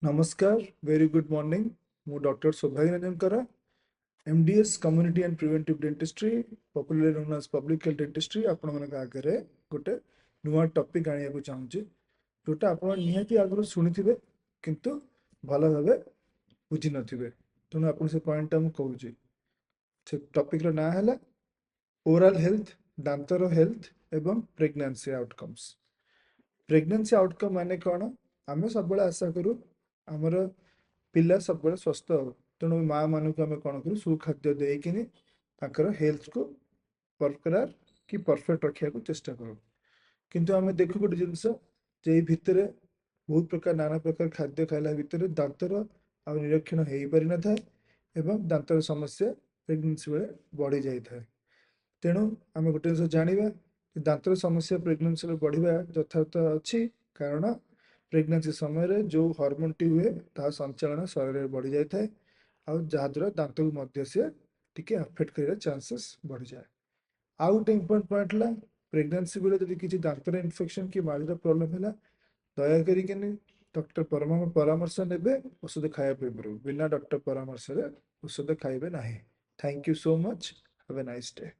नमस्कार very good morning मु doctor Saubhagya Ranjan करा MDS community and preventive dentistry popularly known as public health dentistry आपण मन आगे गोटे नुआ टॉपिक आनिया को चाहूँगी जोटा आपण निहाती आगु शुणिथिबे किंतु भल भाबे बुझी नथिबे तेणु आपण से पॉइंट हम कहूँ से टॉपिक रो ना है ओरल हेल्थ दांतर हेल्थ एवं प्रेगनेंसी आउटकम्स प्रेगनेंसी आउटकम माने कौन आम सब आशा करूँ आमर पिला सब स्वस्थ हो तेणु माँ मान को आम कौन करूँ सुखाद्य देकिन हेल्थ को बरकरार कि परफेक्ट रखा चेष्टा करूँ किंतु आम देखु गोटे जिनस भितर बहुत प्रकार नाना प्रकार खाद्य खाइला भितर दांतर आ निरीक्षण हो पारि न था एवं दांतर समस्या प्रेगनेंसी बेले बढ़ी जाए तेणु आम गोटे जिन जाना दांतर समस्या प्रेगनेंसी बढ़िया यथार्थ अच्छी कारण प्रेगनेंसी समय जो हॉर्मोन टी हुए ता संचालन शरीर में बढ़ी जाए जहाद्वारा दांत को मध्य से टिके अफेक्ट कर चांसेस बढ़ जाए आउ गोटे इम्पोर्टेंट पॉइंट है प्रेगनेंसी बेले जब किसी दांतर इन्फेक्शन कि माड़ीर प्रोब्लेम है दयाकोरी डॉक्टर परामर्श ने औषध खाया पूर्व बिना डॉक्टर परामर्श औषध खाइबे ना। Thank you so much have a nice day.